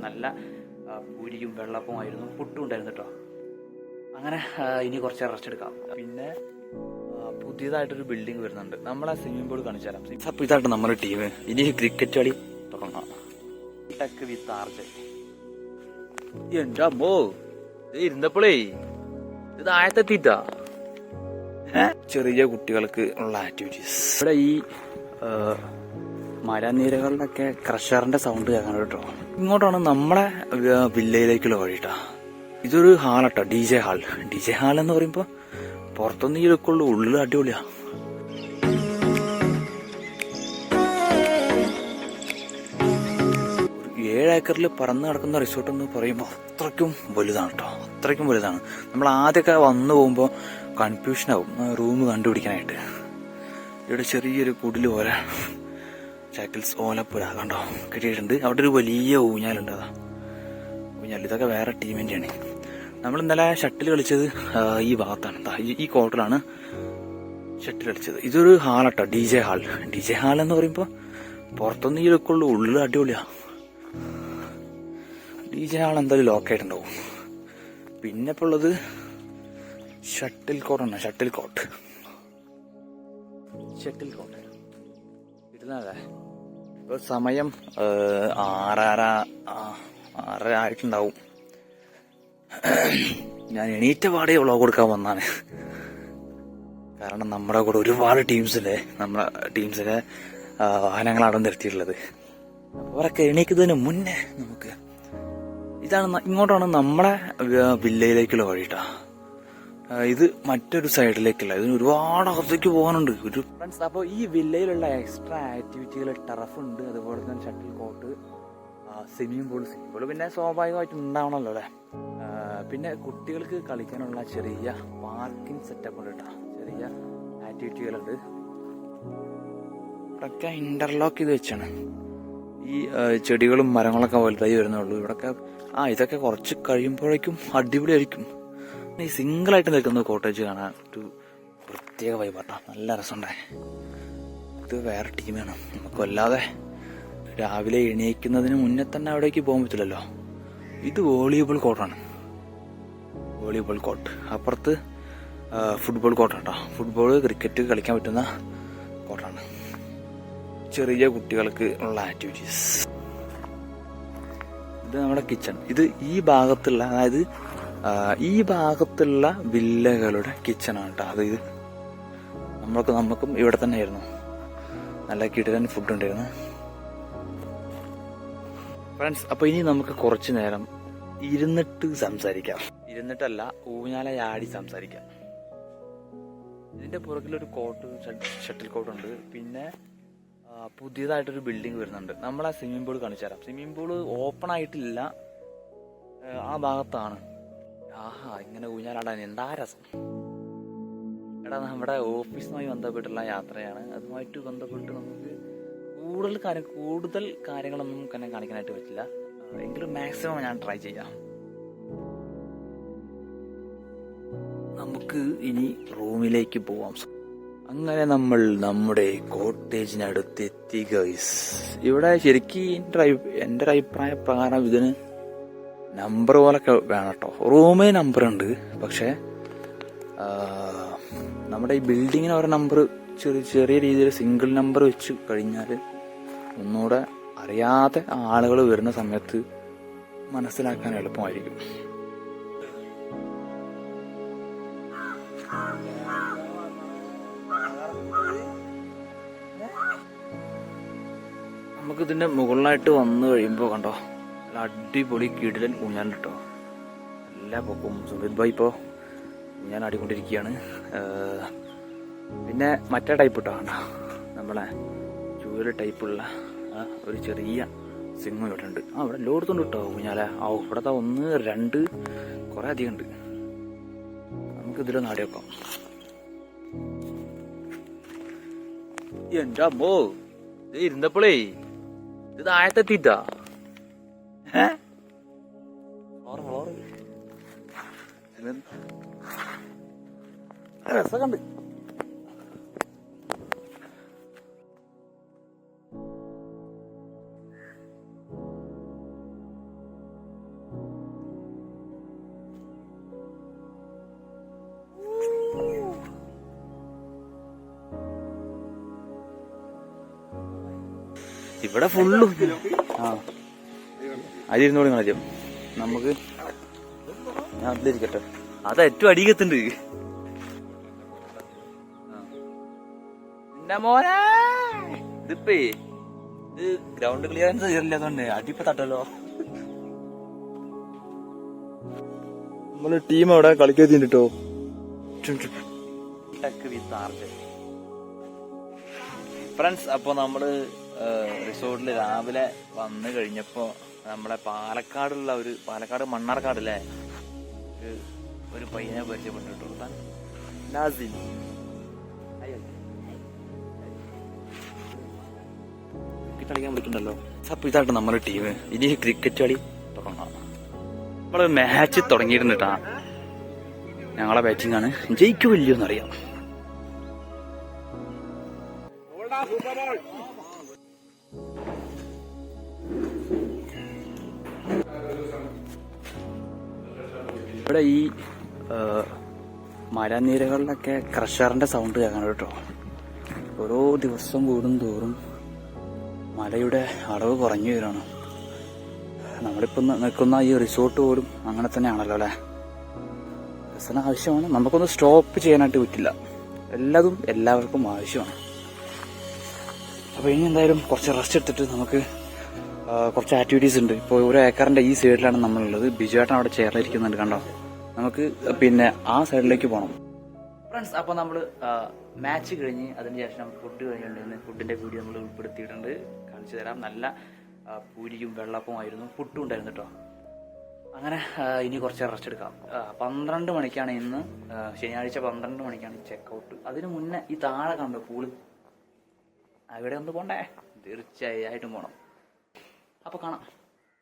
നല്ല പൂരിയും വെള്ളപ്പമായിരുന്നു, പുട്ടും ഉണ്ടായിരുന്നു കേട്ടോ. അങ്ങനെ ഇനി കുറച്ച് റെസ്റ്റ് എടുക്കാം. പിന്നെ പുതിയതായിട്ടൊരു ബിൽഡിംഗ് വരുന്നുണ്ട്, നമ്മളെ സ്വിമ്മിംഗ് പൂൾ കാണിച്ചു തരാം. അപ്പോൾ ഇതായിട്ട് നമ്മുടെ ടീം ഇനി ക്രിക്കറ്റ് കളി തുടങ്ങാം. ടെക് വിത്ത് ആർജെ. എൻ്റെ അമ്മോ, ഇത് ഇരുന്നപ്പോഴേ ഇത് ആയത്തെത്തിട്ടാ. ചെറിയ കുട്ടികൾക്ക് ഉള്ള ആക്ടിവിറ്റീസ്. ഇവിടെ ഈ മരനിരകളിലൊക്കെ ക്രഷറിന്റെ സൗണ്ട് കേൾക്കാൻ കേട്ടോ. ഇങ്ങോട്ടാണ് നമ്മളെ വില്ലയിലേക്കുള്ള വഴിട്ടാ. ഇതൊരു ഹാളാട്ടോ, DJ ഹാൾ. DJ ഹാൾ എന്ന് പറയുമ്പോ പുറത്തൊന്നും ഈ ലുക്കുള്ളൂ, ഉള്ളിൽ അടിപൊളിയാ. ഒരു 7 ഏക്കറിൽ പറന്ന് കിടക്കുന്ന റിസോർട്ട് എന്ന് പറയുമ്പോൾ അത്രയ്ക്കും വലുതാണ് കേട്ടോ, അത്രയ്ക്കും വലുതാണ്. നമ്മൾ ആദ്യമൊക്കെ വന്നു പോകുമ്പോൾ കൺഫ്യൂഷനാവും റൂം കണ്ടുപിടിക്കാനായിട്ട്. ഇവിടെ ചെറിയൊരു കുടിൽ പോലെ ചാക്കിൽസ് ഓലപ്പുര കണ്ടോ കിട്ടിയിട്ടുണ്ട്. അവിടെ ഒരു വലിയ ഊഞ്ഞാലുണ്ട്, അതാ ഊഞ്ഞാൽ. ഇതൊക്കെ വേറെ ടീമിൻ്റെയാണ്. നമ്മൾ ഇന്നലെ ഷട്ടിൽ കളിച്ചത് ഈ ഭാഗത്താണ്, ഈ കോർട്ടിലാണ് ഷട്ടിൽ കളിച്ചത്. ഇതൊരു ഹാളാട്ടോ, DJ ഹാൾ. DJ ഹാൾ എന്ന് പറയുമ്പോൾ പുറത്തൊന്നും ഈ ലുക്കുള്ളൂ, ഉള്ളിൽ അടിപൊളിയാ. DJ ഹാൾ എന്തായാലും ലോക്കായിട്ടുണ്ടാവും. പിന്നെ ഇപ്പോൾ ഉള്ളത് ഷട്ടിൽ കോർട്ടാണ്. ഷട്ടിൽ കോർട്ട് ഇരുന്നല്ലേ. ഇപ്പോൾ സമയം 6:30 ആയിട്ടുണ്ടാവും. ഞാൻ എണീറ്റ പാടേ വ്ളോഗ് കൊടുക്കാൻ വന്നാണ്. കാരണം നമ്മുടെ കൂടെ ഒരുപാട് ടീംസിലെ വാഹനങ്ങളാണ് നിർത്തിയിട്ടുള്ളത്. അവരൊക്കെ എണീക്കുന്നതിന് മുന്നേ നമുക്ക് ഇങ്ങോട്ടാണ് നമ്മളെ വില്ലയിലേക്കുള്ള വഴിട്ടാ. ഇത് മറ്റൊരു സൈഡിലേക്കല്ല, ഇതിന് ഒരുപാട് അകത്തേക്ക് പോകാനുണ്ട്. ഫ്രണ്ട്സ്, അപ്പോൾ ഈ വില്ലയിലുള്ള എക്സ്ട്രാ ആക്ടിവിറ്റികൾ ടർഫ് ഉണ്ട്, അതുപോലെ തന്നെ ഷട്ടിൽ കോർട്ട്, സ്വിമ്മിംഗ് പൂൾ പിന്നെ സ്വാഭാവികമായിട്ടും ഉണ്ടാവണമല്ലോ അല്ലേ. പിന്നെ കുട്ടികൾക്ക് കളിക്കാനുള്ള ചെറിയ പാർക്കിംഗ് സെറ്റപ്പ് ഉണ്ട് കേട്ടോ, ചെറിയ ആക്ടിവിറ്റികളുണ്ട്. ഇവിടെയൊക്കെ ഇന്റർലോക്ക് ചെയ്ത് വെച്ചാണ്. ഈ ചെടികളും മരങ്ങളൊക്കെ വലുതായി വരുന്നുള്ളൂ ഇവിടൊക്കെ. ഇതൊക്കെ കുറച്ച് കഴിയുമ്പോഴേക്കും അടിപൊളിയായിരിക്കും. ഈ സിംഗിളായിട്ട് നിൽക്കുന്ന കോട്ടേജ് കാണാൻ ഒരു പ്രത്യേക വൈബാട്ടോ, നല്ല രസമുണ്ടായി. ഇത് വേറെ ടീമാണ്. നമുക്ക് വല്ലാതെ രാവിലെ എണീക്കുന്നതിന് മുന്നേ തന്നെ അവിടേക്ക് പോകാൻ പറ്റില്ലല്ലോ. ഇത് വോളിബോൾ കോർട്ടാണ്, വോളിബോൾ കോർട്ട്. അപ്പുറത്ത് ഫുട്ബോൾ കോർട്ടാട്ടോ, ഫുട്ബോൾ ക്രിക്കറ്റ് കളിക്കാൻ പറ്റുന്ന കോർട്ടാണ്. ചെറിയ കുട്ടികൾക്ക് ഉള്ള ആക്ടിവിറ്റീസ്. ഇത് നമ്മുടെ കിച്ചൺ. ഇത് ഈ ഭാഗത്തുള്ള, അതായത് ഈ ഭാഗത്തുള്ള വില്ലകളുടെ കിച്ചണാണ് കേട്ടോ. അത് ഇത് നമുക്കും ഇവിടെ തന്നെ ആയിരുന്നു. നല്ല കിടിലൻ ഫുഡ് ഉണ്ടായിരുന്നു ഫ്രണ്ട്സ്. അപ്പൊ ഇനി നമുക്ക് കുറച്ചു നേരം ഇരുന്നിട്ട് സംസാരിക്കാം. ഇരുന്നിട്ടല്ല, ഊഞ്ഞാലയാടി സംസാരിക്കാം. ഇതിന്റെ പുറകിലൊരു കോർട്ട്, ഷട്ടിൽ കോർട്ട് ഉണ്ട്. പിന്നെ പുതിയതായിട്ടൊരു ബിൽഡിംഗ് വരുന്നുണ്ട്. നമ്മളെ സ്വിമ്മിംഗ് പൂൾ കാണിച്ചു തരാം. സ്വിമ്മിംഗ് പൂള് ഓപ്പൺ ആയിട്ടില്ല, ആ ഭാഗത്താണ്. ഇങ്ങനെ ഊഞ്ഞാലാടാൻ എന്താ രസം. എടാ, നമ്മുടെ ഓഫീസുമായി ബന്ധപ്പെട്ടുള്ള യാത്രയാണ്. അതുമായിട്ട് ബന്ധപ്പെട്ട് നമുക്ക് കൂടുതൽ കാര്യങ്ങളൊന്നും തന്നെ കാണിക്കാനായിട്ട് പറ്റില്ല. എങ്കിലും മാക്സിമം ഞാൻ ട്രൈ ചെയ്യാം. നമുക്ക് ഇനി റൂമിലേക്ക് പോവാം. അങ്ങനെ നമ്മൾ നമ്മുടെ കോട്ടേജിനടുത്ത് എത്തി ഗൈസ്. ഇവിടെ ശരിക്കും എൻ്റെ ഒരു അഭിപ്രായ പ്രകാരം ഇതിന് നമ്പർ പോലൊക്കെ വേണം കേട്ടോ. റൂമേ നമ്പർ ഉണ്ട്, പക്ഷെ നമ്മുടെ ഈ ബിൽഡിങ്ങിന് ഒരു നമ്പർ ചെറിയ രീതിയിൽ സിംഗിൾ നമ്പർ വെച്ച് കഴിഞ്ഞാൽ ഒന്നുകൂടെ അറിയാതെ ആളുകൾ വരുന്ന സമയത്ത് മനസ്സിലാക്കാൻ എളുപ്പമായിരിക്കും. നമുക്കിതിന്റെ മുകളിലായിട്ട് വന്നു കഴിയുമ്പോൾ കണ്ടോ, നല്ല അടിപൊളി കിടിലൻ ഊഞ്ഞാൽ കേട്ടോ. എല്ലാ പൊക്കും സുബിത് ഭായ് ഇപ്പോൾ ഊഞ്ഞാൽ ആടിക്കൊണ്ടിരിക്കുകയാണ്. പിന്നെ മറ്റേ ടൈപ്പ് ഇട്ടോ കണ്ടോ, നമ്മളെ ചൂല് ടൈപ്പുള്ള ഒരു ചെറിയ സിംഹം ഇവിടെ ഉണ്ട്. ഇവിടെ എല്ലായിടത്തും കിട്ടോ ഊഞ്ഞാല. ഇവിടത്തെ 1, 2 കുറെ അധികം ഉണ്ട്. നമുക്ക് ഇതിലൊന്ന് ആടി വെക്കാം. എൻ്റെ അമ്മോ, ഇത് ഇരുന്നപ്പോഴേ ഇത് ആയത്തെത്തിട്ടാ. രസമുണ്ട്. ഇവിടെ ഫുള്ളും ആ അതിരുന്നോളി ആദ്യം നമുക്ക് ഞാൻ അതിലിരിക്കട്ടെ. അത് ഏറ്റവും അടികത്തുണ്ട്. എന്റെ മോനെ ഇതിപ്പേ ഇത് ഗ്രൗണ്ട് ക്ലിയറൻസ് കയറില്ലാത്തോണ്ട് അടിപ്പ തട്ടല്ലോ. നമ്മള് ടീം അവിടെ കളിക്കെത്തിട്ടോ. ഫ്രണ്ട്സ്, അപ്പൊ നമ്മള് റിസോർട്ടില് രാവിലെ വന്നു കഴിഞ്ഞപ്പോ നമ്മളെ പാലക്കാട് മണ്ണാർക്കാട് അല്ലേ ഒരു പയ്യനെ പരിചയപ്പെട്ടിട്ടു. നാസിൻ കളിക്കാൻ പറ്റുന്നുണ്ടല്ലോ. അപ്പൊ ഇതായിട്ട് നമ്മുടെ ടീം. ഇനി ക്രിക്കറ്റ് കളി തുടങ്ങാം. നമ്മള് മാച്ച് തുടങ്ങിയിരുന്നിട്ടാ. ഞങ്ങളെ ബാറ്റിംഗ് ആണ്. ജയിക്കുമില്ലയോന്ന് അറിയാം. ഇവിടെ ഈ മലനിരകളിലൊക്കെ ക്രഷറിന്റെ സൗണ്ട് കേൾക്കണം കേട്ടോ. ഓരോ ദിവസം കൂടുന്തോറും മലയുടെ അളവ് കുറഞ്ഞു വരികയാണ്. നമ്മളിപ്പം നിൽക്കുന്ന ഈ റിസോർട്ട് പോലും അങ്ങനെ തന്നെയാണല്ലോ അല്ലേ. രസന ആവശ്യമാണ്. നമുക്കൊന്ന് സ്റ്റോപ്പ് ചെയ്യാനായിട്ട് പറ്റില്ല. എല്ലാവർക്കും ആവശ്യമാണ്. അപ്പോൾ ഇനി എന്തായാലും കുറച്ച് റെസ്റ്റ് എടുത്തിട്ട് നമുക്ക് കുറച്ച് ആക്ടിവിറ്റീസ് ഉണ്ട്. ഇപ്പോൾ ഓരോ ഏക്കറിന്റെ ഈ സൈഡിലാണ് നമ്മളുള്ളത്. ബിജുവേട്ടൻ അവിടെ ചേർന്നിരിക്കുന്നുണ്ട് കണ്ടോ. നമുക്ക് പിന്നെ ആ സൈഡിലേക്ക് പോകണം. ഫ്രണ്ട്സ്, അപ്പോൾ നമ്മൾ മാച്ച് കഴിഞ്ഞ് അതിന് ശേഷം ഫുഡ് കഴിഞ്ഞിട്ടുണ്ടെന്ന് ഫുഡിന്റെ വീഡിയോ നമ്മൾ ഉൾപ്പെടുത്തിയിട്ടുണ്ട്. കാണിച്ചു തരാം. നല്ല പൂരിയും വെള്ളപ്പമായിരുന്നു. പുട്ടും ഉണ്ടായിരുന്നു കേട്ടോ. അങ്ങനെ ഇനി കുറച്ച് റെസ്റ്റ് എടുക്കാം. 12 മണിക്കാണ് ഇന്ന്, ശനിയാഴ്ച 12 മണിക്കാണ് ചെക്കൗട്ട്. അതിന് മുന്നേ ഈ താഴെ കണ്ടോ പൂള്, അവിടെ ഒന്ന് പോണ്ടേ? തീർച്ചയായിട്ടും പോണം. അപ്പോൾ കാണാം.